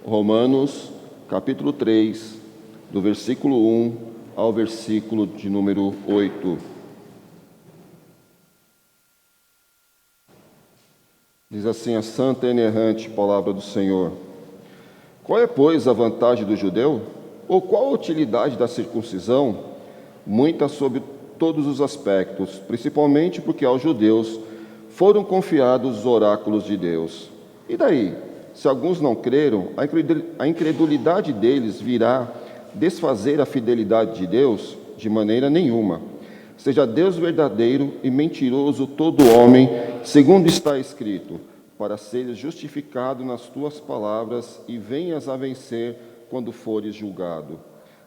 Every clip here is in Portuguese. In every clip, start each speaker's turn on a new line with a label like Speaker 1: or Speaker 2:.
Speaker 1: Romanos, capítulo 3, do versículo 1 ao versículo de número 8. Diz assim a santa e inerrante palavra do Senhor. Qual é, pois, a vantagem do judeu? Ou qual a utilidade da circuncisão? Muita sob todos os aspectos, principalmente porque aos judeus foram confiados os oráculos de Deus. E daí? Se alguns não creram, a incredulidade deles virá desfazer a fidelidade de Deus? De maneira nenhuma. Seja Deus verdadeiro e mentiroso todo homem, segundo está escrito, para seres justificado nas tuas palavras e venhas a vencer quando fores julgado.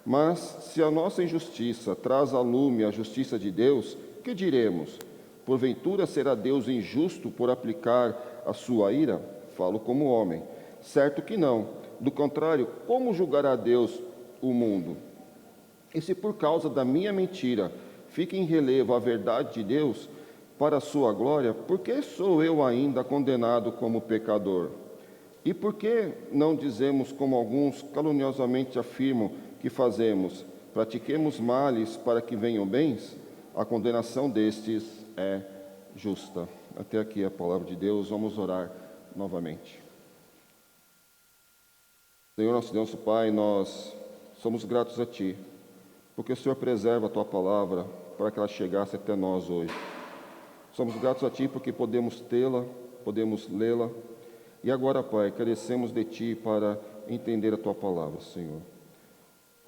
Speaker 1: Mas, se a nossa injustiça traz à lume a justiça de Deus, que diremos? Porventura será Deus injusto por aplicar a sua ira? Falo como homem. Certo que não. Do contrário, como julgará Deus o mundo? E se por causa da minha mentira fica em relevo a verdade de Deus, para a sua glória, por que sou eu ainda condenado como pecador? E por que não dizemos, como alguns caluniosamente afirmam que fazemos, pratiquemos males para que venham bens? A condenação destes é justa. Até aqui a palavra de Deus, vamos orar novamente. Senhor, nosso Deus, nosso Pai, nós somos gratos a Ti, porque o Senhor preserva a Tua palavra para que ela chegasse até nós hoje. Somos gratos a Ti porque podemos tê-la, podemos lê-la, e agora, Pai, carecemos de Ti para entender a Tua palavra, Senhor.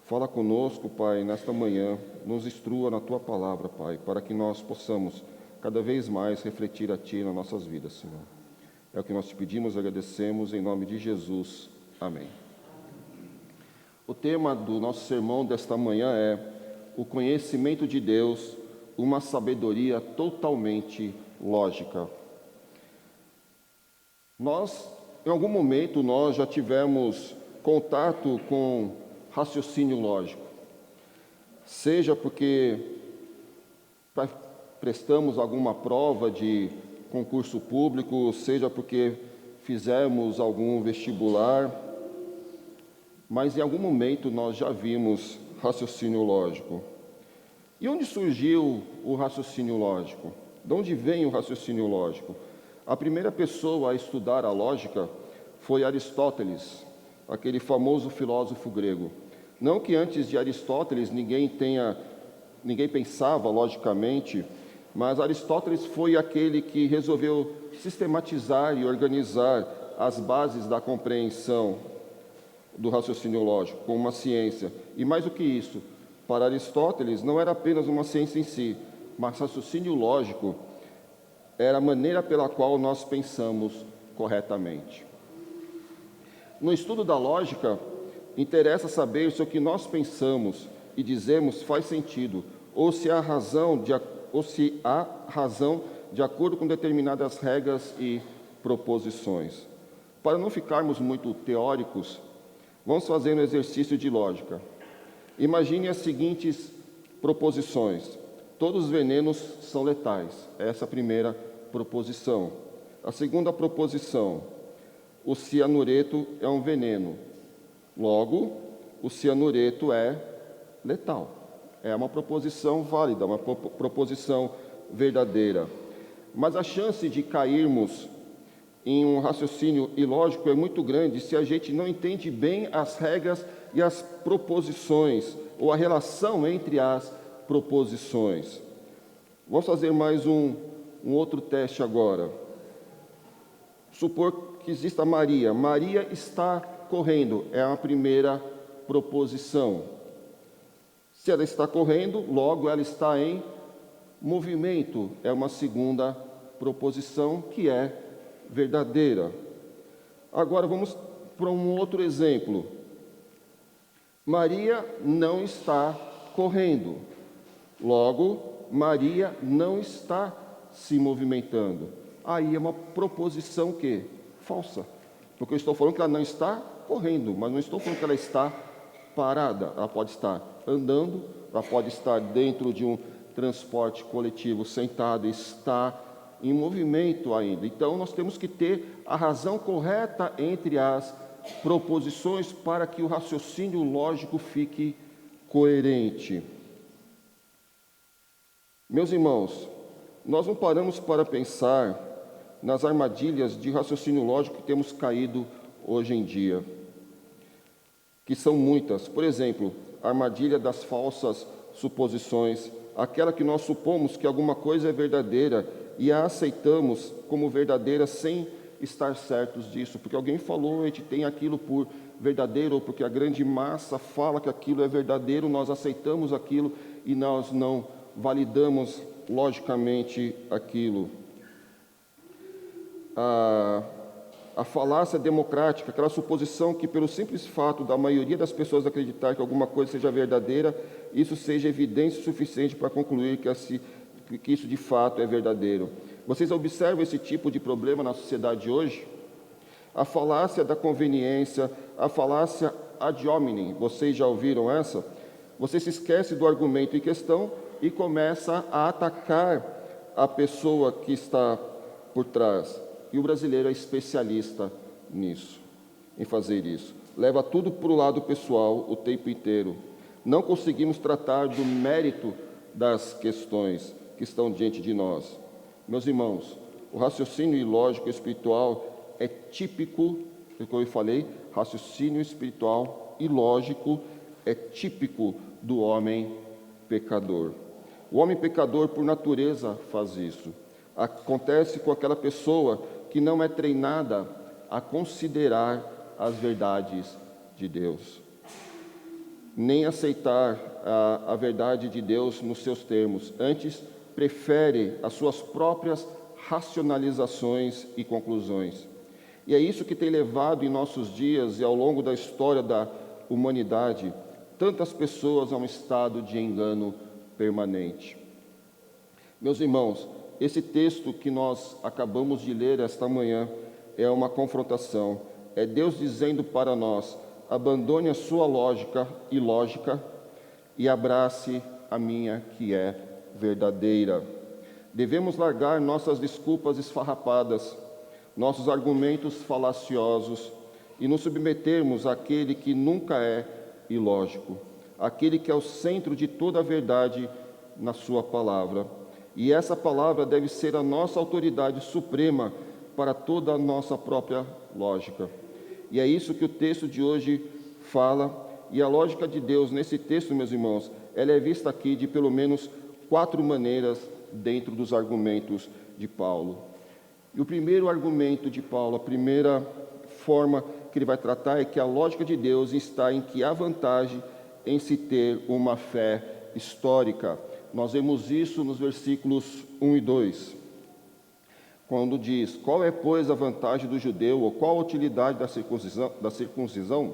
Speaker 1: Fala conosco, Pai, nesta manhã, nos instrua na Tua palavra, Pai, para que nós possamos cada vez mais refletir a Ti nas nossas vidas, Senhor. É o que nós te pedimos e agradecemos, em nome de Jesus. Amém. O tema do nosso sermão desta manhã é o conhecimento de Deus, uma sabedoria totalmente lógica. Em algum momento, nós já tivemos contato com raciocínio lógico, seja porque prestamos alguma prova de concurso público, seja porque fizemos algum vestibular, mas em algum momento nós já vimos raciocínio lógico. E onde surgiu o raciocínio lógico? De onde vem o raciocínio lógico? A primeira pessoa a estudar a lógica foi Aristóteles, aquele famoso filósofo grego. Não que antes de Aristóteles ninguém pensava logicamente, mas Aristóteles foi aquele que resolveu sistematizar e organizar as bases da compreensão do raciocínio lógico como uma ciência. E mais do que isso, para Aristóteles não era apenas uma ciência em si, mas raciocínio lógico era a maneira pela qual nós pensamos corretamente. No estudo da lógica, interessa saber se o que nós pensamos e dizemos faz sentido, ou se há razão de acordo com determinadas regras e proposições. Para não ficarmos muito teóricos, vamos fazer um exercício de lógica. Imagine as seguintes proposições. Todos os venenos são letais. Essa é a primeira proposição. A segunda proposição. O cianureto é um veneno. Logo, o cianureto é letal. É uma proposição válida, uma proposição verdadeira. Mas a chance de cairmos em um raciocínio ilógico é muito grande se a gente não entende bem as regras e as proposições, ou a relação entre as proposições. Vamos fazer mais um outro teste agora. Supor que exista Maria. Maria está correndo, é a primeira proposição. Se ela está correndo, logo ela está em movimento, é uma segunda proposição que é verdadeira. Agora vamos para um outro exemplo. Maria não está correndo. Logo, Maria não está se movimentando. Aí é uma proposição que? Falsa. Porque eu estou falando que ela não está correndo, mas não estou falando que ela está parada. Ela pode estar andando, ela pode estar dentro de um transporte coletivo sentada, está em movimento ainda. Então, nós temos que ter a razão correta entre as proposições para que o raciocínio lógico fique coerente. Meus irmãos, nós não paramos para pensar nas armadilhas de raciocínio lógico que temos caído hoje em dia, que são muitas. Por exemplo, a armadilha das falsas suposições, aquela que nós supomos que alguma coisa é verdadeira e a aceitamos como verdadeira sem estar certos disso, porque alguém falou, a gente tem aquilo por verdadeiro, ou porque a grande massa fala que aquilo é verdadeiro, nós aceitamos aquilo e nós não validamos logicamente aquilo. A falácia democrática, aquela suposição que pelo simples fato da maioria das pessoas acreditar que alguma coisa seja verdadeira, isso seja evidência suficiente para concluir que isso de fato é verdadeiro. Vocês observam esse tipo de problema na sociedade hoje? A falácia da conveniência, a falácia ad hominem, vocês já ouviram essa? Você se esquece do argumento em questão e começa a atacar a pessoa que está por trás. E o brasileiro é especialista nisso, em fazer isso. Leva tudo para o lado pessoal o tempo inteiro. Não conseguimos tratar do mérito das questões que estão diante de nós. Meus irmãos, o raciocínio ilógico espiritual é típico, como eu falei, raciocínio espiritual ilógico é típico do homem pecador. O homem pecador, por natureza, faz isso. Acontece com aquela pessoa que não é treinada a considerar as verdades de Deus, nem aceitar a verdade de Deus nos seus termos. Antes, prefere as suas próprias racionalizações e conclusões. E é isso que tem levado em nossos dias e ao longo da história da humanidade tantas pessoas a um estado de engano permanente. Meus irmãos, esse texto que nós acabamos de ler esta manhã é uma confrontação. É Deus dizendo para nós: abandone a sua lógica ilógica e abrace a minha, que é verdadeira. Devemos largar nossas desculpas esfarrapadas, nossos argumentos falaciosos e nos submetermos àquele que nunca é ilógico, aquele que é o centro de toda a verdade na sua palavra. E essa palavra deve ser a nossa autoridade suprema para toda a nossa própria lógica. E é isso que o texto de hoje fala. E a lógica de Deus nesse texto, meus irmãos, ela é vista aqui de pelo menos 4 maneiras dentro dos argumentos de Paulo. E o primeiro argumento de Paulo, a primeira forma que ele vai tratar é que a lógica de Deus está em que há vantagem em se ter uma fé histórica. Nós vemos isso nos versículos 1 e 2, quando diz: qual é, pois, a vantagem do judeu, ou qual a utilidade da circuncisão?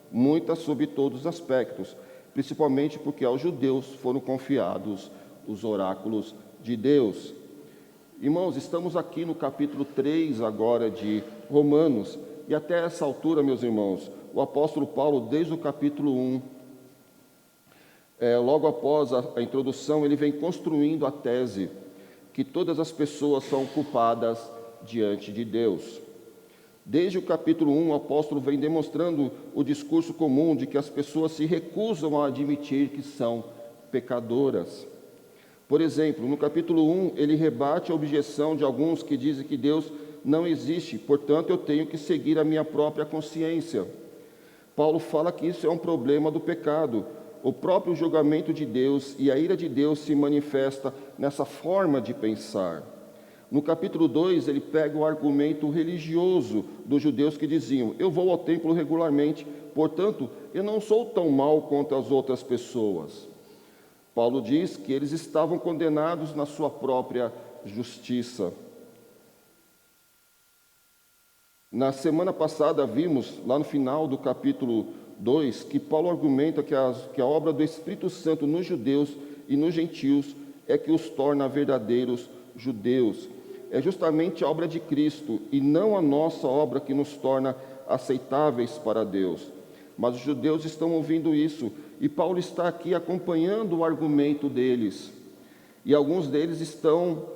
Speaker 1: Muita sob todos os aspectos, principalmente porque aos judeus foram confiados os oráculos de Deus. Irmãos, estamos aqui no capítulo 3 agora de Romanos, e até essa altura, meus irmãos, o apóstolo Paulo, desde o capítulo 1, logo após a introdução, ele vem construindo a tese que todas as pessoas são culpadas diante de Deus. Desde o capítulo 1, o apóstolo vem demonstrando o discurso comum de que as pessoas se recusam a admitir que são pecadoras. Por exemplo, no capítulo 1, ele rebate a objeção de alguns que dizem que Deus não existe, portanto eu tenho que seguir a minha própria consciência. Paulo fala que isso é um problema do pecado. O próprio julgamento de Deus e a ira de Deus se manifesta nessa forma de pensar. No capítulo 2, ele pega o argumento religioso dos judeus que diziam: eu vou ao templo regularmente, portanto, eu não sou tão mau quanto as outras pessoas. Paulo diz que eles estavam condenados na sua própria justiça. Na semana passada vimos, lá no final do capítulo 2, que Paulo argumenta que a obra do Espírito Santo nos judeus e nos gentios é que os torna verdadeiros judeus. É justamente a obra de Cristo e não a nossa obra que nos torna aceitáveis para Deus. Mas os judeus estão ouvindo isso, e Paulo está aqui acompanhando o argumento deles. E alguns deles estão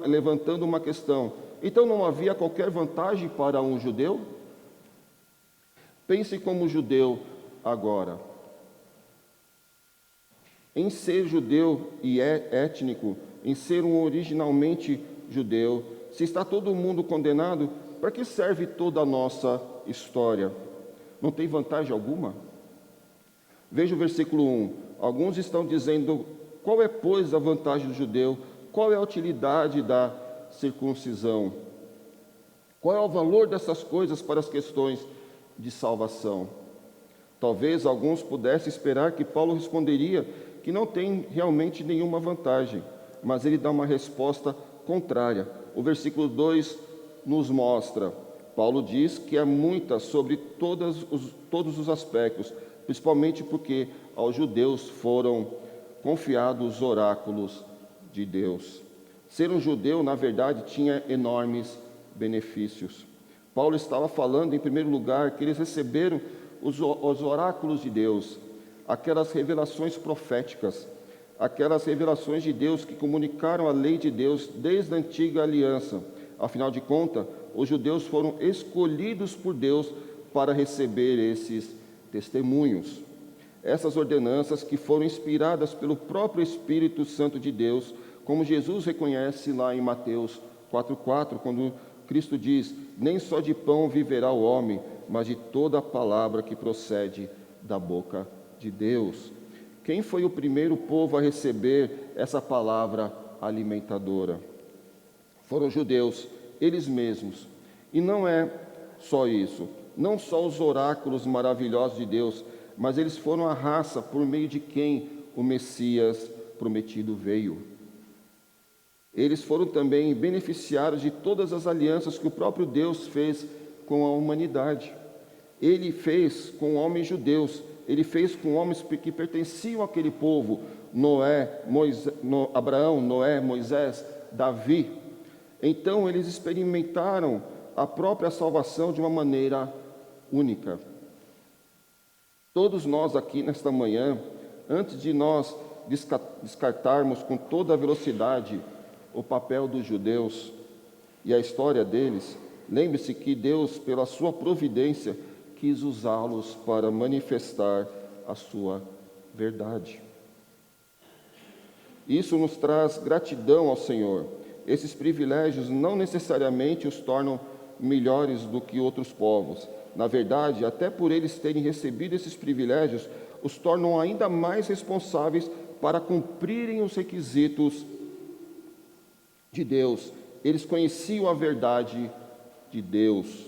Speaker 1: levantando uma questão. Então não havia qualquer vantagem para um judeu? Pense como judeu agora. Em ser judeu e étnico, em ser um originalmente judeu, se está todo mundo condenado, para que serve toda a nossa história? Não tem vantagem alguma? Veja o versículo 1. Alguns estão dizendo: qual é, pois, a vantagem do judeu? Qual é a utilidade da circuncisão? Qual é o valor dessas coisas para as questões de salvação? Talvez alguns pudessem esperar que Paulo responderia que não tem realmente nenhuma vantagem, mas ele dá uma resposta contrária. O versículo 2 nos mostra, Paulo diz que é muita sobre todos os aspectos, principalmente porque aos judeus foram confiados os oráculos de Deus. Ser um judeu, na verdade, tinha enormes benefícios. Paulo estava falando, em primeiro lugar, que eles receberam os oráculos de Deus, aquelas revelações proféticas, aquelas revelações de Deus que comunicaram a lei de Deus desde a antiga aliança. Afinal de contas, os judeus foram escolhidos por Deus para receber esses testemunhos. Essas ordenanças que foram inspiradas pelo próprio Espírito Santo de Deus, como Jesus reconhece lá em Mateus 4,4, quando Cristo diz: nem só de pão viverá o homem, mas de toda a palavra que procede da boca de Deus. Quem foi o primeiro povo a receber essa palavra alimentadora? Foram os judeus, eles mesmos. E não é só isso, não só os oráculos maravilhosos de Deus, mas eles foram a raça por meio de quem o Messias prometido veio. Eles foram também beneficiários de todas as alianças que o próprio Deus fez com a humanidade. Ele fez com homens judeus, ele fez com homens que pertenciam àquele povo: Abraão, Noé, Moisés, Davi. Então eles experimentaram a própria salvação de uma maneira única. Todos nós aqui nesta manhã, antes de nós descartarmos com toda a velocidade o papel dos judeus e a história deles, lembre-se que Deus, pela sua providência, quis usá-los para manifestar a sua verdade. Isso nos traz gratidão ao Senhor. Esses privilégios não necessariamente os tornam melhores do que outros povos. Na verdade, até por eles terem recebido esses privilégios, os tornam ainda mais responsáveis para cumprirem os requisitos de Deus. Eles conheciam a verdade de Deus.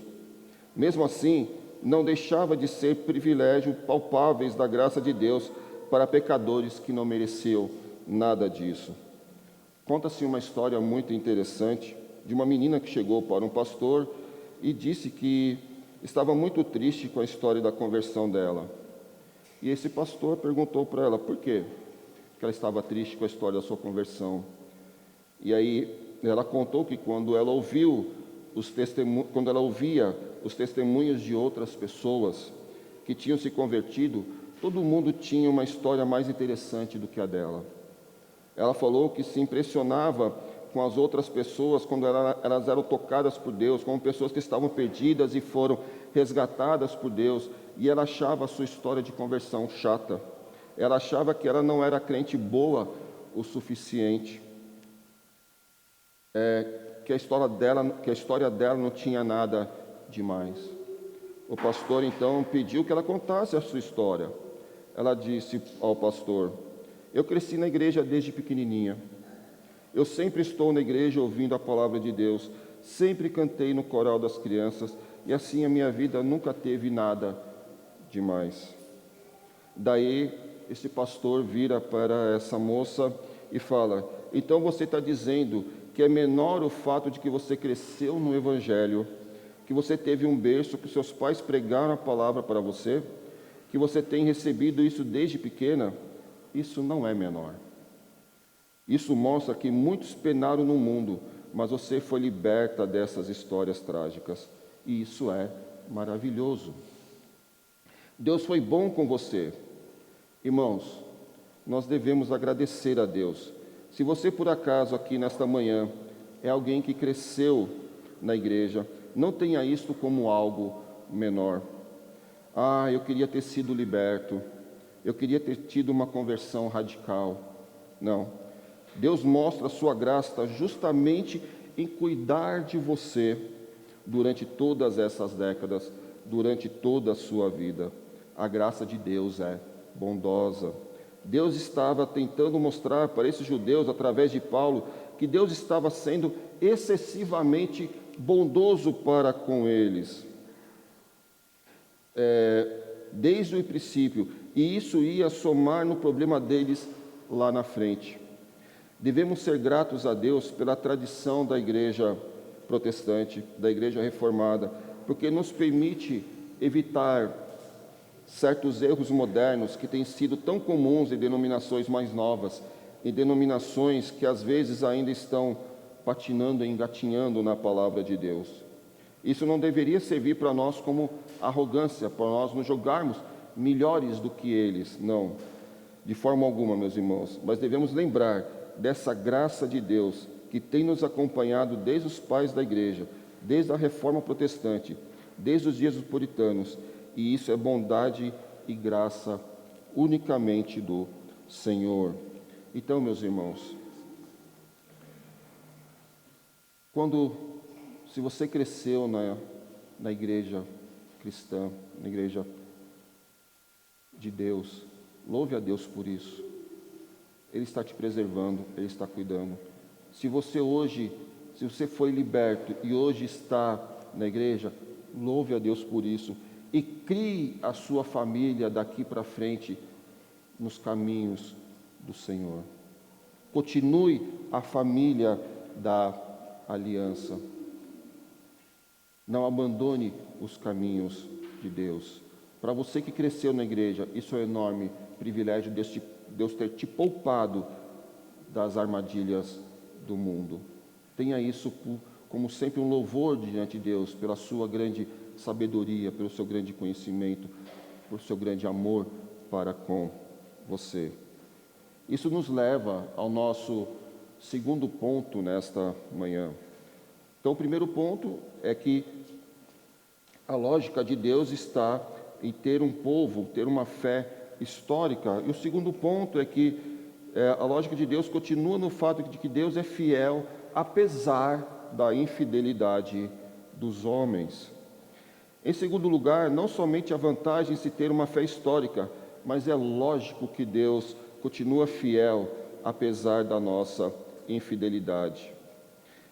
Speaker 1: Mesmo assim, não deixava de ser privilégio palpáveis da graça de Deus para pecadores que não mereciam nada disso. Conta-se uma história muito interessante de uma menina que chegou para um pastor e disse que estava muito triste com a história da conversão dela. E esse pastor perguntou para ela por quê que ela estava triste com a história da sua conversão. E aí ela contou que quando ela ouvia os testemunhos de outras pessoas que tinham se convertido, todo mundo tinha uma história mais interessante do que a dela. Ela falou que se impressionava com as outras pessoas quando elas eram tocadas por Deus, como pessoas que estavam perdidas e foram resgatadas por Deus, e ela achava a sua história de conversão chata. Ela achava que ela não era crente boa o suficiente, que a história dela não tinha nada demais. O pastor então pediu que ela contasse a sua história. Ela disse ao pastor: eu cresci na igreja desde pequenininha. Eu sempre estou na igreja ouvindo a palavra de Deus, sempre cantei no coral das crianças, e assim a minha vida nunca teve nada demais. Daí esse pastor vira para essa moça e fala: então você está dizendo que é menor o fato de que você cresceu no Evangelho, que você teve um berço, que seus pais pregaram a palavra para você, que você tem recebido isso desde pequena? Isso não é menor. Isso mostra que muitos penaram no mundo, mas você foi liberta dessas histórias trágicas. E isso é maravilhoso. Deus foi bom com você. Irmãos, nós devemos agradecer a Deus. Se você, por acaso, aqui nesta manhã, é alguém que cresceu na igreja, não tenha isto como algo menor. Ah, eu queria ter sido liberto, eu queria ter tido uma conversão radical. Não. Deus mostra a sua graça justamente em cuidar de você durante todas essas décadas, durante toda a sua vida. A graça de Deus é bondosa. Deus estava tentando mostrar para esses judeus, através de Paulo, que Deus estava sendo excessivamente bondoso para com eles, desde o princípio, e isso ia somar no problema deles lá na frente. Devemos ser gratos a Deus pela tradição da igreja protestante, da igreja reformada, porque nos permite evitar certos erros modernos que têm sido tão comuns em denominações mais novas, em denominações que às vezes ainda estão patinando e engatinhando na palavra de Deus. Isso não deveria servir para nós como arrogância, para nós nos julgarmos melhores do que eles, não, de forma alguma, meus irmãos, mas devemos lembrar dessa graça de Deus que tem nos acompanhado desde os pais da igreja, desde a reforma protestante, desde os dias dos puritanos, e isso é bondade e graça unicamente do Senhor. Então, meus irmãos, se você cresceu na igreja cristã, na igreja de Deus, louve a Deus por isso. Ele está te preservando, Ele está cuidando. Se você foi liberto e hoje está na igreja, louve a Deus por isso e crie a sua família daqui para frente nos caminhos do Senhor. Continue a família da aliança. Não abandone os caminhos de Deus. Para você que cresceu na igreja, isso é um enorme privilégio, Deus ter te poupado das armadilhas do mundo. Tenha isso como sempre um louvor diante de Deus, pela sua grande sabedoria, pelo seu grande conhecimento, pelo seu grande amor para com você. Isso nos leva ao nosso segundo ponto nesta manhã. Então, o primeiro ponto é que a lógica de Deus está em ter um povo, ter uma fé histórica. E o segundo ponto é que a lógica de Deus continua no fato de que Deus é fiel, apesar da infidelidade dos homens. Em segundo lugar, não somente a vantagem de se ter uma fé histórica, mas é lógico que Deus continua fiel, apesar da nossa infidelidade.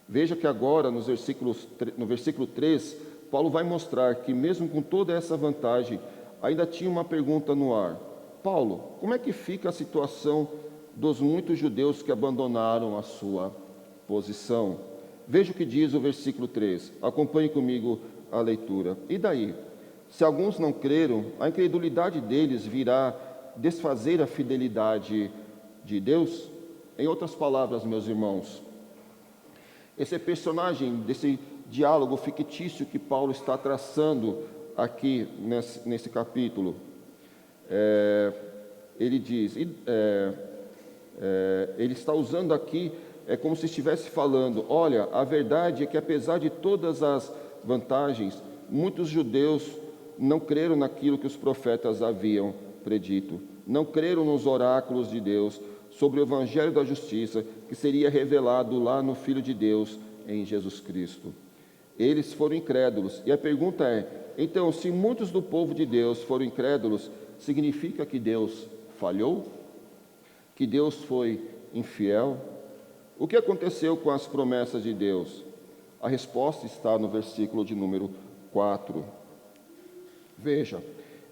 Speaker 1: Veja que agora, no versículo 3, Paulo vai mostrar que mesmo com toda essa vantagem, ainda tinha uma pergunta no ar. Paulo, como é que fica a situação dos muitos judeus que abandonaram a sua posição? Veja o que diz o versículo 3. Acompanhe comigo a leitura. E daí? Se alguns não creram, a incredulidade deles virá desfazer a fidelidade de Deus? Em outras palavras, meus irmãos, esse personagem desse diálogo fictício que Paulo está traçando aqui nesse capítulo, ele diz, ele está usando aqui, como se estivesse falando, olha, a verdade é que apesar de todas as vantagens, muitos judeus não creram naquilo que os profetas haviam predito, não creram nos oráculos de Deus sobre o evangelho da justiça que seria revelado lá no Filho de Deus em Jesus Cristo. Eles foram incrédulos, e a pergunta é, então, se muitos do povo de Deus foram incrédulos, significa que Deus falhou? Que Deus foi infiel? O que aconteceu com as promessas de Deus? A resposta está no versículo de número 4. Veja,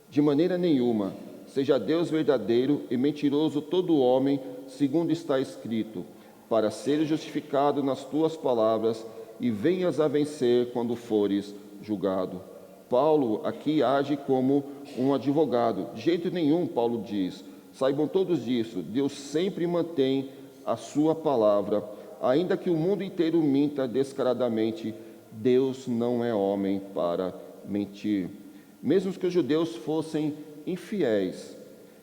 Speaker 1: de maneira nenhuma, seja Deus verdadeiro e mentiroso todo homem, segundo está escrito, para ser justificado nas tuas palavras e venhas a vencer quando fores julgado. Paulo aqui age como um advogado. De jeito nenhum, Paulo diz, saibam todos disso, Deus sempre mantém a sua palavra, ainda que o mundo inteiro minta descaradamente, Deus não é homem para mentir. Mesmo que os judeus fossem infiéis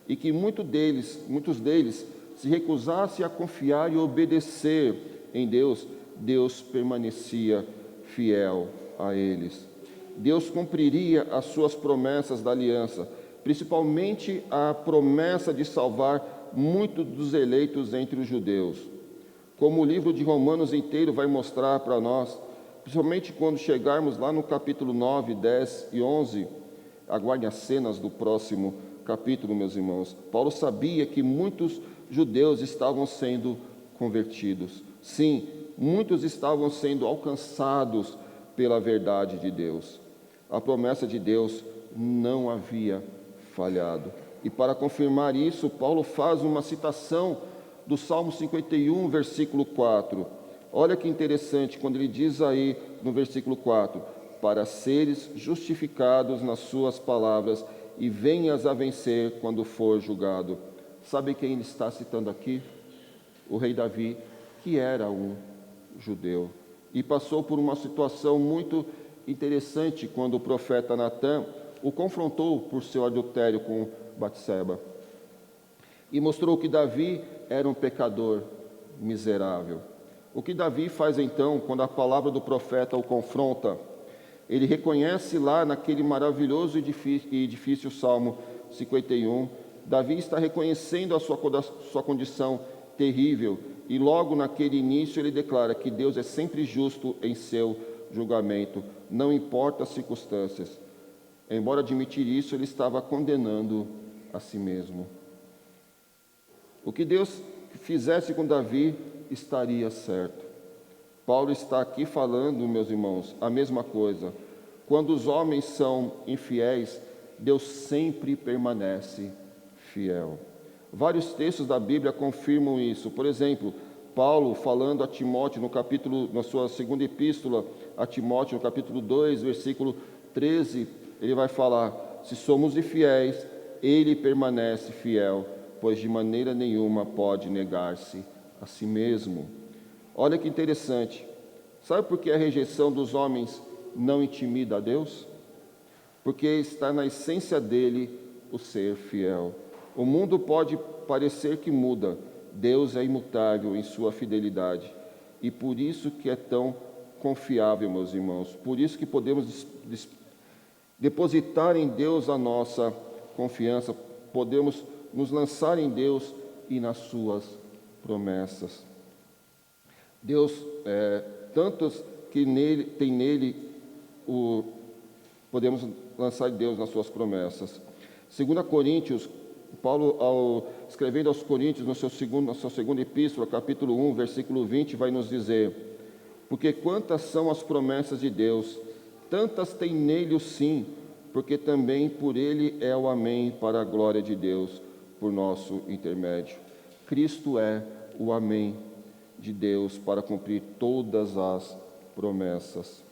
Speaker 1: e que muitos deles se recusassem a confiar e obedecer em Deus, Deus permanecia fiel a eles. Deus cumpriria as suas promessas da aliança, principalmente a promessa de salvar muitos dos eleitos entre os judeus. Como o livro de Romanos inteiro vai mostrar para nós, principalmente quando chegarmos lá no capítulo 9, 10 e 11, aguardem as cenas do próximo capítulo, meus irmãos. Paulo sabia que muitos judeus estavam sendo convertidos. Sim, muitos estavam sendo alcançados pela verdade de Deus. A promessa de Deus não havia falhado. E para confirmar isso, Paulo faz uma citação do Salmo 51, versículo 4. Olha que interessante, quando ele diz aí no versículo 4: para seres justificados nas suas palavras e venhas a vencer quando for julgado. Sabe quem ele está citando aqui? O rei Davi, que era um judeu e passou por uma situação muito interessante quando o profeta Natã o confrontou por seu adultério com Batseba e mostrou que Davi era um pecador miserável. O que Davi faz então quando a palavra do profeta o confronta? Ele reconhece lá naquele maravilhoso e difícil Salmo 51, Davi está reconhecendo a sua condição terrível, e logo naquele início ele declara que Deus é sempre justo em seu julgamento, não importa as circunstâncias. Embora admitir isso, ele estava condenando a si mesmo. O que Deus fizesse com Davi estaria certo. Paulo está aqui falando, meus irmãos, a mesma coisa. Quando os homens são infiéis, Deus sempre permanece fiel. Vários textos da Bíblia confirmam isso. Por exemplo, Paulo falando a Timóteo na sua segunda epístola a Timóteo, no capítulo 2, versículo 13, ele vai falar: se somos infiéis, ele permanece fiel, pois de maneira nenhuma pode negar-se a si mesmo. Olha que interessante. Sabe por que a rejeição dos homens não intimida a Deus? Porque está na essência dele o ser fiel. O mundo pode parecer que muda, Deus é imutável em sua fidelidade. E por isso que é tão confiável, meus irmãos. Por isso que podemos depositar em Deus a nossa confiança, podemos nos lançar em Deus e nas suas promessas. Deus, tantos que podemos lançar em Deus nas suas promessas. 2 Coríntios, Paulo, escrevendo aos Coríntios, na sua segunda epístola, capítulo 1, versículo 20, vai nos dizer: porque quantas são as promessas de Deus, tantas tem nele o sim, porque também por ele é o amém para a glória de Deus, por nosso intermédio. Cristo é o amém de Deus para cumprir todas as promessas.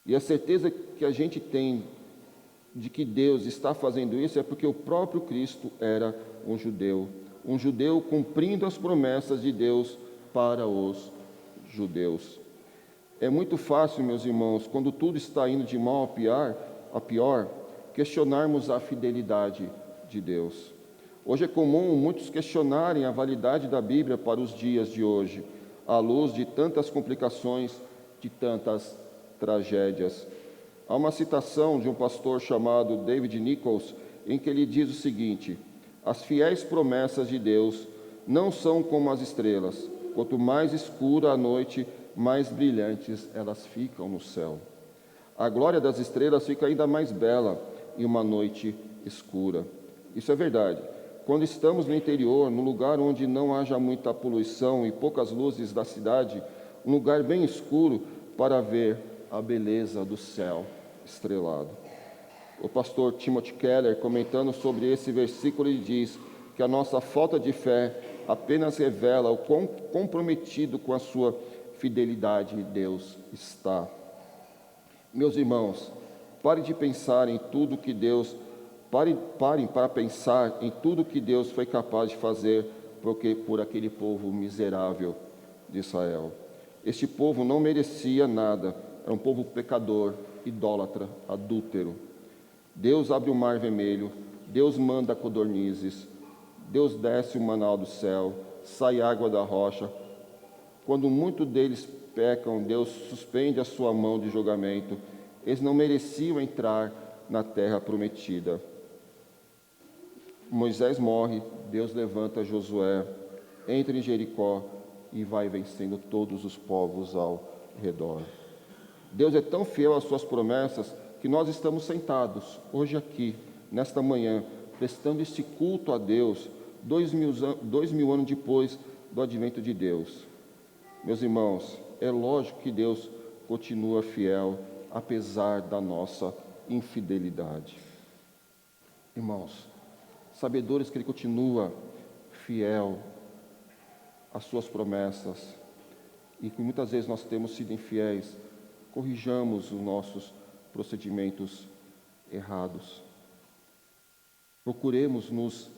Speaker 1: E a certeza que a gente tem de que Deus está fazendo isso é porque o próprio Cristo era um judeu cumprindo as promessas de Deus para os judeus. É muito fácil, meus irmãos, quando tudo está indo de mal a pior, questionarmos a fidelidade de Deus. Hoje é comum muitos questionarem a validade da Bíblia para os dias de hoje, à luz de tantas complicações, de tantas tragédias. Há uma citação de um pastor chamado David Nichols, em que ele diz o seguinte: as fiéis promessas de Deus não são como as estrelas, quanto mais escura a noite, mais brilhantes elas ficam no céu. A glória das estrelas fica ainda mais bela em uma noite escura. Isso é verdade. Quando estamos no interior, num lugar onde não haja muita poluição e poucas luzes da cidade, um lugar bem escuro para ver a beleza do céu estrelado. O pastor Timothy Keller, comentando sobre esse versículo, ele diz que a nossa falta de fé apenas revela o quão comprometido com a sua fidelidade Deus está. Meus irmãos, parem de pensar em tudo que Deus Parem para pensar em tudo que Deus foi capaz de fazer por aquele povo miserável de Israel. Este povo não merecia nada, era um povo pecador, idólatra, adúltero. Deus abre o mar vermelho, Deus manda codornizes, Deus desce o maná do céu, sai água da rocha. Quando muitos deles pecam, Deus suspende a sua mão de julgamento eles não mereciam entrar na terra prometida. Moisés morre, Deus levanta Josué, entra em Jericó e vai vencendo todos os povos ao redor. Deus é tão fiel às suas promessas que nós estamos sentados hoje aqui, nesta manhã, prestando este culto a Deus 2000 anos depois do advento de Deus. Meus irmãos, é lógico que Deus continua fiel apesar da nossa infidelidade. Irmãos, sabedores que Ele continua fiel às suas promessas e que muitas vezes nós temos sido infiéis, corrijamos os nossos procedimentos errados. Procuremos nos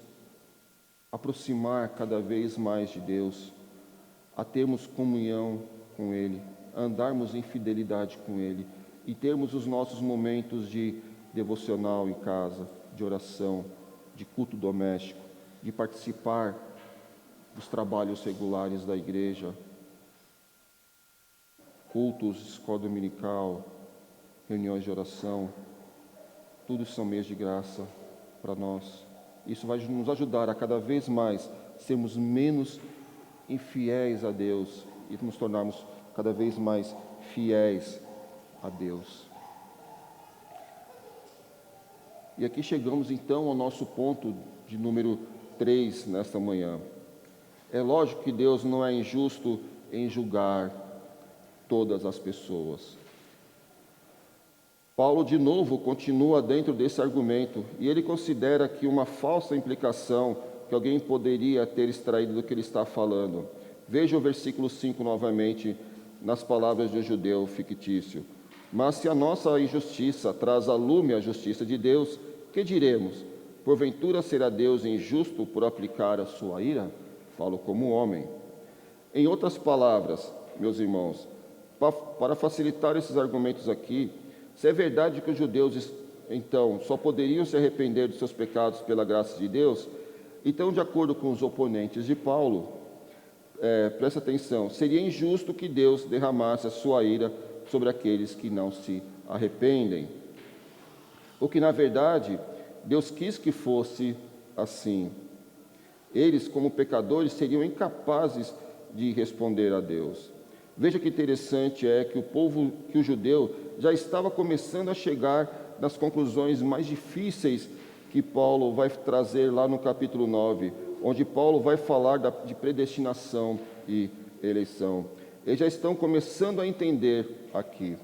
Speaker 1: aproximar cada vez mais de Deus, a termos comunhão com Ele, a andarmos em fidelidade com Ele e termos os nossos momentos de devocional em casa, de oração, de culto doméstico, de participar dos trabalhos regulares da igreja, cultos, escola dominical, reuniões de oração, tudo são meios de graça para nós. Isso vai nos ajudar a cada vez mais sermos menos infiéis a Deus e nos tornarmos cada vez mais fiéis a Deus. E aqui chegamos então ao nosso ponto de número 3 nesta manhã. É lógico que Deus não é injusto em julgar todas as pessoas. Paulo, de novo, continua dentro desse argumento e ele considera que uma falsa implicação que alguém poderia ter extraído do que ele está falando. Veja o versículo 5 novamente, nas palavras de um judeu fictício. Mas se a nossa injustiça traz à lume a justiça de Deus, que diremos? Porventura será Deus injusto por aplicar a sua ira? Falo como homem. Em outras palavras, meus irmãos, para facilitar esses argumentos aqui, se é verdade que os judeus, então, só poderiam se arrepender dos seus pecados pela graça de Deus, então, de acordo com os oponentes de Paulo, presta atenção, seria injusto que Deus derramasse a sua ira sobre aqueles que não se arrependem. O que, na verdade, Deus quis que fosse assim. Eles, como pecadores, seriam incapazes de responder a Deus. Veja que interessante é que o judeu já estava começando a chegar nas conclusões mais difíceis que Paulo vai trazer lá no capítulo 9, onde Paulo vai falar de predestinação e eleição. Eles já estão começando a entender aqui.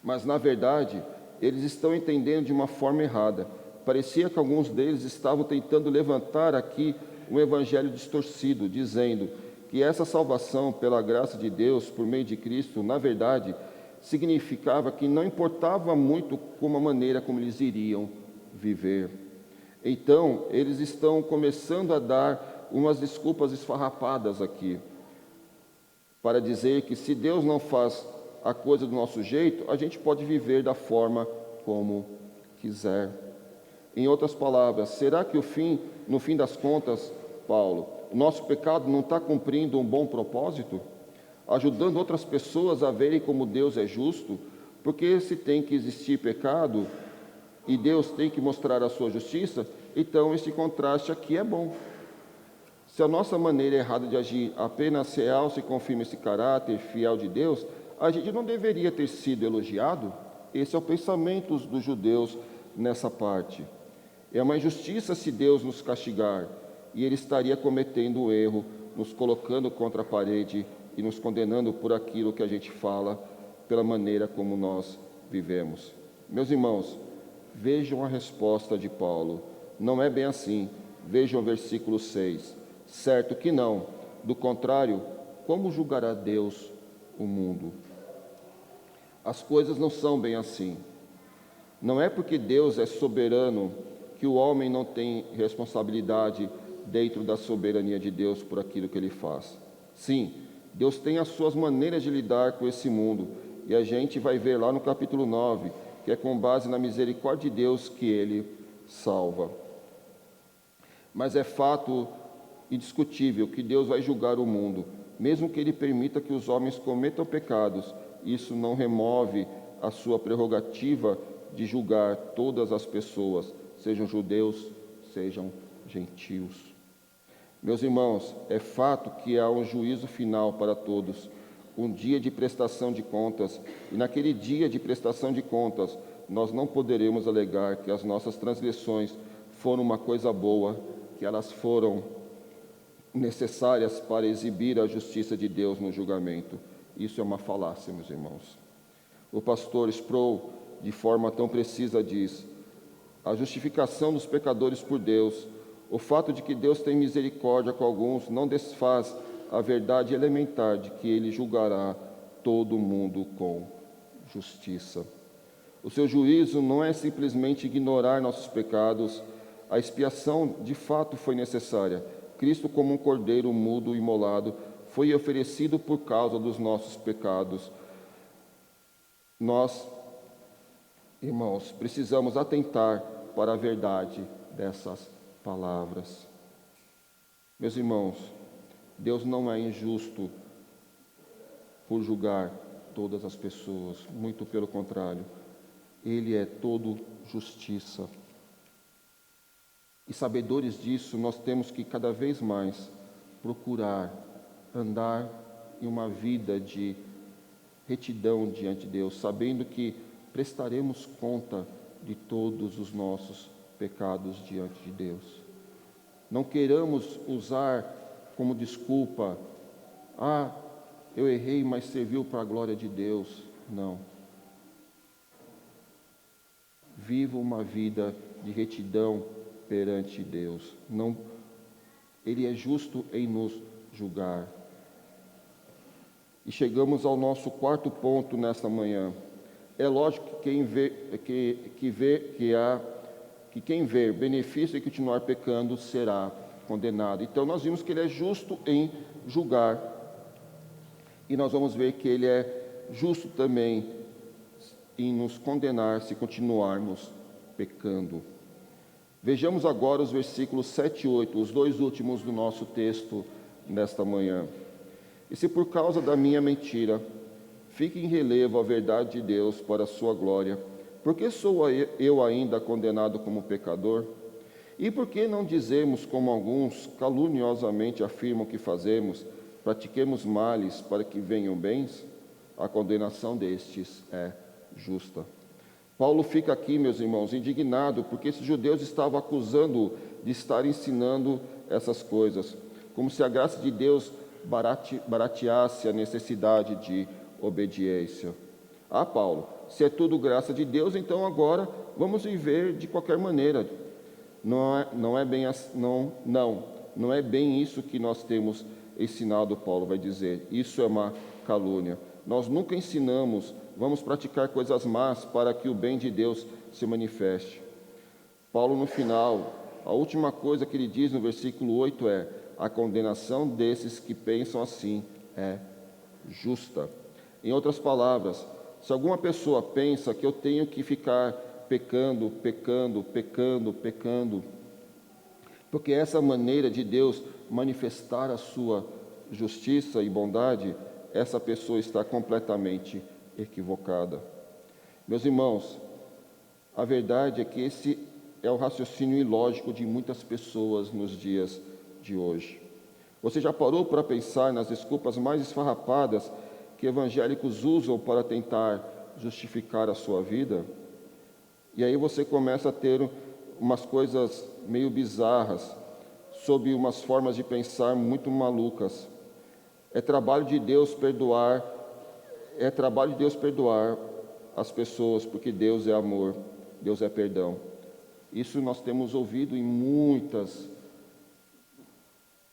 Speaker 1: Mas, na verdade, eles estão entendendo de uma forma errada. Parecia que alguns deles estavam tentando levantar aqui um evangelho distorcido, dizendo que essa salvação pela graça de Deus, por meio de Cristo, na verdade, significava que não importava muito como a maneira como eles iriam viver. Então, eles estão começando a dar umas desculpas esfarrapadas aqui, para dizer que se Deus não faz a coisa do nosso jeito, a gente pode viver da forma como quiser. Em outras palavras, será que no fim das contas, Paulo, o nosso pecado não está cumprindo um bom propósito? Ajudando outras pessoas a verem como Deus é justo? Porque se tem que existir pecado e Deus tem que mostrar a sua justiça, então esse contraste aqui é bom. Se a nossa maneira errada de agir apenas realça e confirma esse caráter fiel de Deus, a gente não deveria ter sido elogiado? Esse é o pensamento dos judeus nessa parte. É uma injustiça se Deus nos castigar, e Ele estaria cometendo um erro, nos colocando contra a parede e nos condenando por aquilo que a gente fala, pela maneira como nós vivemos. Meus irmãos, vejam a resposta de Paulo. Não é bem assim. Vejam o versículo 6. Certo que não. Do contrário, como julgará Deus o mundo? As coisas não são bem assim. Não é porque Deus é soberano que o homem não tem responsabilidade dentro da soberania de Deus por aquilo que ele faz. Sim, Deus tem as suas maneiras de lidar com esse mundo, e a gente vai ver lá no capítulo 9, que é com base na misericórdia de Deus que Ele salva. Mas é fato indiscutível que Deus vai julgar o mundo, mesmo que Ele permita que os homens cometam pecados. Isso não remove a sua prerrogativa de julgar todas as pessoas, sejam judeus, sejam gentios. Meus irmãos, é fato que há um juízo final para todos, um dia de prestação de contas, e naquele dia de prestação de contas, nós não poderemos alegar que as nossas transgressões foram uma coisa boa, que elas foram necessárias para exibir a justiça de Deus no julgamento. Isso é uma falácia, meus irmãos. O pastor Sproul, de forma tão precisa, diz: a justificação dos pecadores por Deus, o fato de que Deus tem misericórdia com alguns, não desfaz a verdade elementar de que Ele julgará todo mundo com justiça. O seu juízo não é simplesmente ignorar nossos pecados. A expiação de fato foi necessária. Cristo, como um cordeiro mudo e imolado, foi oferecido por causa dos nossos pecados. Nós, irmãos, precisamos atentar para a verdade dessas palavras. Meus irmãos, Deus não é injusto por julgar todas as pessoas, muito pelo contrário, Ele é todo justiça. E sabedores disso, nós temos que cada vez mais procurar andar em uma vida de retidão diante de Deus, sabendo que prestaremos conta de todos os nossos pecados diante de Deus. Não queiramos usar como desculpa, eu errei, mas serviu para a glória de Deus. Não. Viva uma vida de retidão perante Deus. Não, Ele é justo em nos julgar. E chegamos ao nosso quarto ponto nesta manhã. É lógico que quem ver benefício e continuar pecando será condenado. Então nós vimos que Ele é justo em julgar. E nós vamos ver que Ele é justo também em nos condenar se continuarmos pecando. Vejamos agora os versículos 7 e 8, os dois últimos do nosso texto nesta manhã. E se por causa da minha mentira fique em relevo a verdade de Deus para a sua glória, por que sou eu ainda condenado como pecador? E por que não dizemos, como alguns caluniosamente afirmam que fazemos, pratiquemos males para que venham bens? A condenação destes é justa. Paulo fica aqui, meus irmãos, indignado, porque esses judeus estavam acusando-o de estar ensinando essas coisas, como se a graça de Deus barateasse a necessidade de obediência. Paulo, se é tudo graça de Deus, então agora vamos viver de qualquer maneira. Não é bem isso que nós temos ensinado, Paulo vai dizer. Isso é uma calúnia. Nós nunca ensinamos, vamos praticar coisas más para que o bem de Deus se manifeste. Paulo, no final, a última coisa que ele diz no versículo 8 é: a condenação desses que pensam assim é justa. Em outras palavras, se alguma pessoa pensa que eu tenho que ficar pecando, porque essa maneira de Deus manifestar a sua justiça e bondade, essa pessoa está completamente equivocada. Meus irmãos, a verdade é que esse é o raciocínio ilógico de muitas pessoas nos dias de hoje. Você já parou para pensar nas desculpas mais esfarrapadas que evangélicos usam para tentar justificar a sua vida? E aí você começa a ter umas coisas meio bizarras, sob umas formas de pensar muito malucas. É trabalho de Deus perdoar as pessoas, porque Deus é amor, Deus é perdão. Isso nós temos ouvido em muitas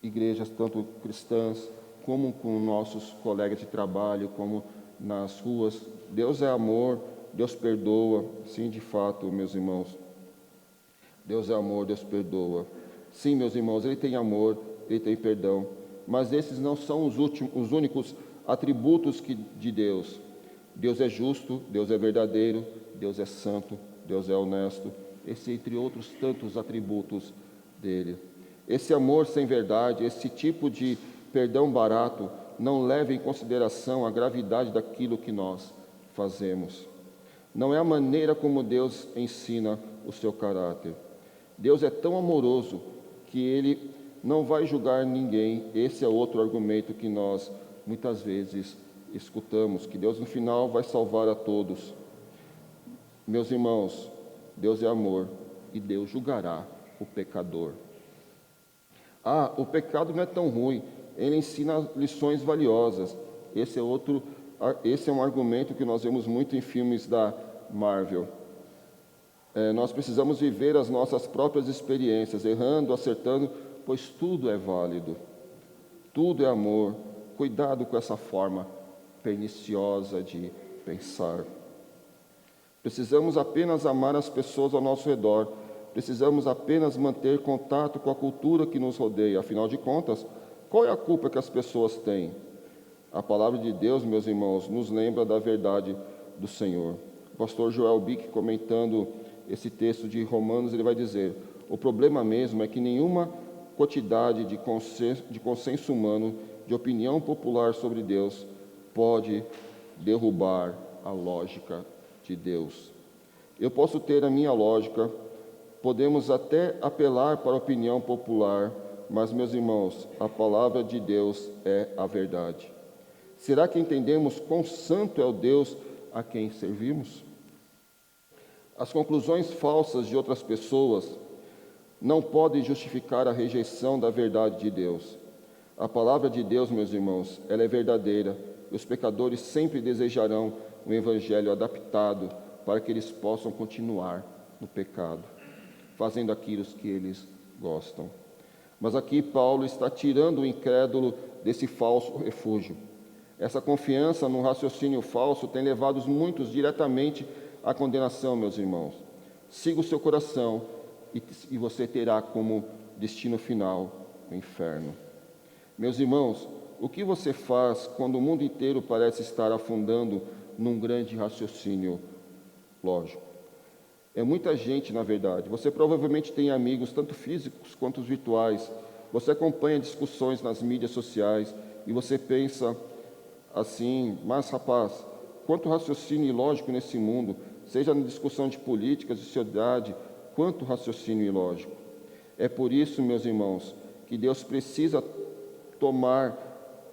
Speaker 1: igrejas, tanto cristãs, como com nossos colegas de trabalho, como nas ruas. Deus é amor, Deus perdoa. Sim, de fato, meus irmãos. Deus é amor, Deus perdoa. Sim, meus irmãos, Ele tem amor, Ele tem perdão. Mas esses não são os únicos atributos de Deus. Deus é justo, Deus é verdadeiro, Deus é santo, Deus é honesto. Esse entre outros tantos atributos dele. Esse amor sem verdade, esse tipo de perdão barato, não leva em consideração a gravidade daquilo que nós fazemos. Não é a maneira como Deus ensina o seu caráter. Deus é tão amoroso que Ele não vai julgar ninguém. Esse é outro argumento que nós muitas vezes escutamos, que Deus no final vai salvar a todos. Meus irmãos, Deus é amor e Deus julgará o pecador. O pecado não é tão ruim, ele ensina lições valiosas. Esse é um argumento que nós vemos muito em filmes da Marvel. Nós precisamos viver as nossas próprias experiências, errando, acertando, pois tudo é válido, tudo é amor. Cuidado com essa forma perniciosa de pensar. Precisamos apenas amar as pessoas ao nosso redor, precisamos apenas manter contato com a cultura que nos rodeia. Afinal de contas, qual é a culpa que as pessoas têm? A palavra de Deus, meus irmãos, nos lembra da verdade do Senhor. O pastor Joel Bick, comentando esse texto de Romanos, ele vai dizer: o problema mesmo é que nenhuma quantidade de consenso humano, de opinião popular sobre Deus, pode derrubar a lógica de Deus. Eu posso ter a minha lógica, podemos até apelar para a opinião popular, mas, meus irmãos, a palavra de Deus é a verdade. Será que entendemos quão santo é o Deus a quem servimos? As conclusões falsas de outras pessoas não podem justificar a rejeição da verdade de Deus. A palavra de Deus, meus irmãos, ela é verdadeira, e os pecadores sempre desejarão um evangelho adaptado para que eles possam continuar no pecado, fazendo aquilo que eles gostam. Mas aqui Paulo está tirando o incrédulo desse falso refúgio. Essa confiança no raciocínio falso tem levado muitos diretamente à condenação, meus irmãos. Siga o seu coração e você terá como destino final o inferno. Meus irmãos, o que você faz quando o mundo inteiro parece estar afundando num grande raciocínio lógico? É muita gente, na verdade. Você provavelmente tem amigos, tanto físicos quanto virtuais. Você acompanha discussões nas mídias sociais e você pensa assim: mas rapaz, quanto raciocínio ilógico nesse mundo, seja na discussão de política, de sociedade, quanto raciocínio ilógico. É por isso, meus irmãos, que Deus precisa tomar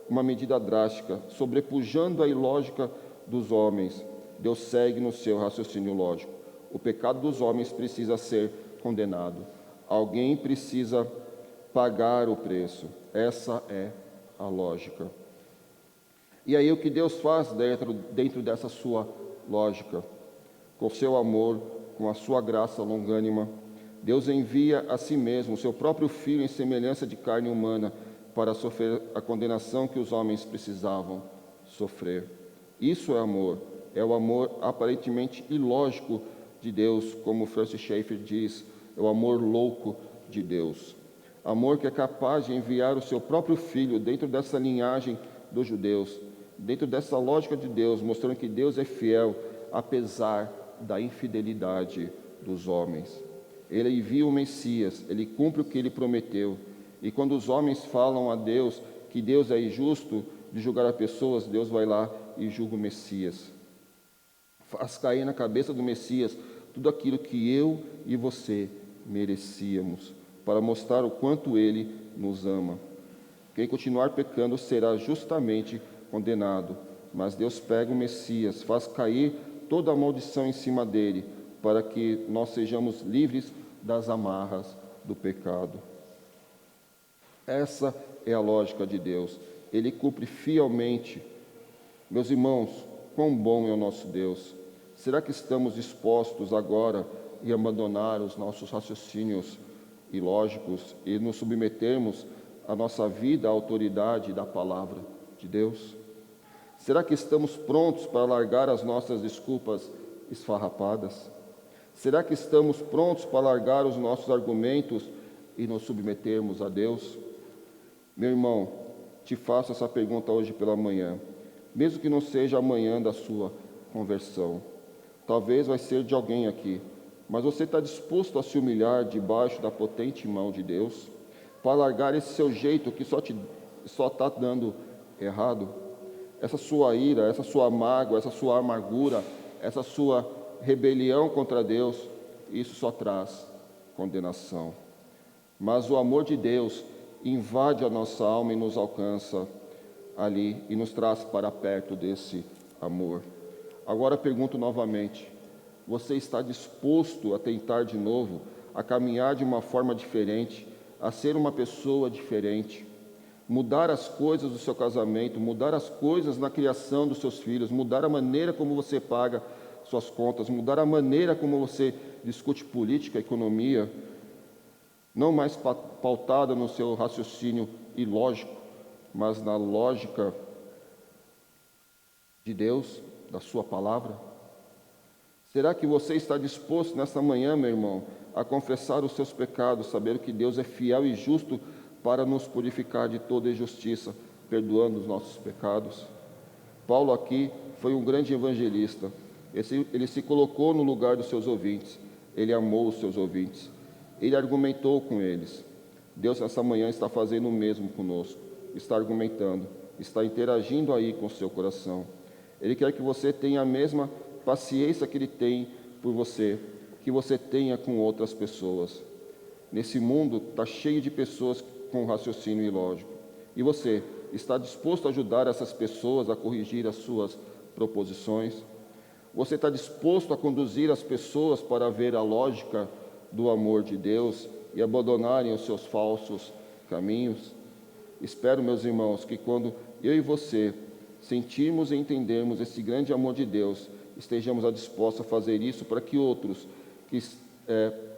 Speaker 1: uma medida drástica, sobrepujando a ilógica dos homens. Deus segue no seu raciocínio lógico. O pecado dos homens precisa ser condenado. Alguém precisa pagar o preço. Essa é a lógica. E aí o que Deus faz dentro dessa sua lógica? Com seu amor, com a sua graça longânima, Deus envia a si mesmo o seu próprio Filho em semelhança de carne humana para sofrer a condenação que os homens precisavam sofrer. Isso é amor. É o amor aparentemente ilógico de Deus, como Francis Schaeffer diz, é o amor louco de Deus. Amor que é capaz de enviar o seu próprio Filho dentro dessa linhagem dos judeus, dentro dessa lógica de Deus, mostrando que Deus é fiel, apesar da infidelidade dos homens. Ele envia o Messias, ele cumpre o que ele prometeu. E quando os homens falam a Deus que Deus é injusto de julgar as pessoas, Deus vai lá e julga o Messias. Faz cair na cabeça do Messias tudo aquilo que eu e você merecíamos, para mostrar o quanto ele nos ama. Quem continuar pecando será justamente condenado, mas Deus pega o Messias, faz cair toda a maldição em cima dele, para que nós sejamos livres das amarras do pecado. Essa é a lógica de Deus. Ele cumpre fielmente. Meus irmãos, quão bom é o nosso Deus. Será que estamos dispostos agora a abandonar os nossos raciocínios ilógicos e nos submetermos a nossa vida à autoridade da palavra de Deus? Será que estamos prontos para largar as nossas desculpas esfarrapadas? Será que estamos prontos para largar os nossos argumentos e nos submetermos a Deus? Meu irmão, te faço essa pergunta hoje pela manhã, mesmo que não seja amanhã da sua conversão. Talvez vai ser de alguém aqui, mas você está disposto a se humilhar debaixo da potente mão de Deus, para largar esse seu jeito que só está dando errado? Essa sua ira, essa sua mágoa, essa sua amargura, essa sua rebelião contra Deus, isso só traz condenação. Mas o amor de Deus invade a nossa alma e nos alcança ali e nos traz para perto desse amor. Agora pergunto novamente: você está disposto a tentar de novo, a caminhar de uma forma diferente, a ser uma pessoa diferente, mudar as coisas do seu casamento, mudar as coisas na criação dos seus filhos, mudar a maneira como você paga suas contas, mudar a maneira como você discute política, economia, não mais pautada no seu raciocínio ilógico, mas na lógica de Deus, da sua palavra? Será que você está disposto nesta manhã, meu irmão, a confessar os seus pecados, saber que Deus é fiel e justo para nos purificar de toda injustiça, perdoando os nossos pecados? Paulo aqui foi um grande evangelista. Ele se colocou no lugar dos seus ouvintes, ele amou os seus ouvintes, ele argumentou com eles. Deus nessa manhã está fazendo o mesmo conosco, está argumentando, está interagindo aí com o seu coração. Ele quer que você tenha a mesma paciência que Ele tem por você, que você tenha com outras pessoas. Nesse mundo está cheio de pessoas com raciocínio ilógico. E você está disposto a ajudar essas pessoas a corrigir as suas proposições? Você está disposto a conduzir as pessoas para ver a lógica do amor de Deus e abandonarem os seus falsos caminhos? Espero, meus irmãos, que quando eu e você sentirmos e entendermos esse grande amor de Deus, estejamos dispostos a fazer isso para que outros,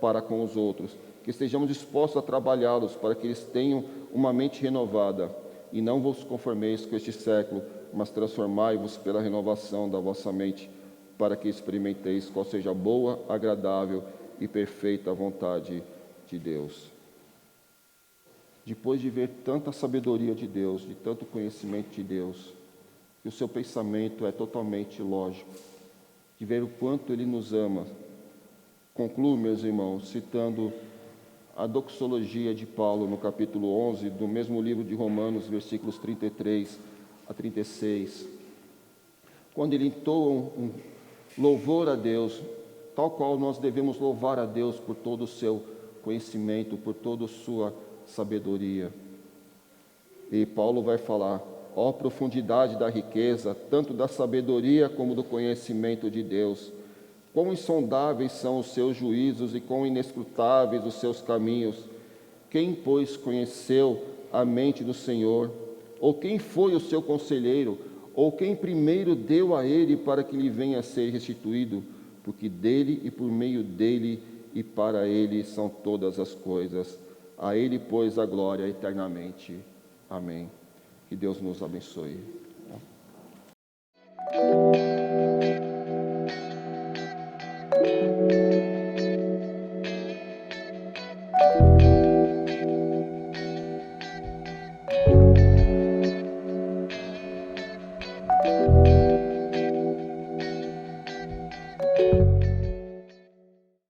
Speaker 1: para com os outros, que estejamos dispostos a trabalhá-los para que eles tenham uma mente renovada, e não vos conformeis com este século, mas transformai-vos pela renovação da vossa mente, para que experimenteis qual seja a boa, agradável e perfeita vontade de Deus. Depois de ver tanta sabedoria de Deus, de tanto conhecimento de Deus, que o seu pensamento é totalmente lógico, de ver o quanto Ele nos ama, concluo, meus irmãos, citando a doxologia de Paulo no capítulo 11, do mesmo livro de Romanos, versículos 33 a 36, quando ele entoa um louvor a Deus, tal qual nós devemos louvar a Deus por todo o seu conhecimento, por toda a sua sabedoria. E Paulo vai falar: ó profundidade da riqueza, tanto da sabedoria como do conhecimento de Deus! Quão insondáveis são os seus juízos e quão inescrutáveis os seus caminhos! Quem, pois, conheceu a mente do Senhor? Ou quem foi o seu conselheiro? Ou quem primeiro deu a ele para que lhe venha a ser restituído? Porque dele e por meio dele e para ele são todas as coisas. A ele, pois, a glória eternamente. Amém. Que Deus nos abençoe.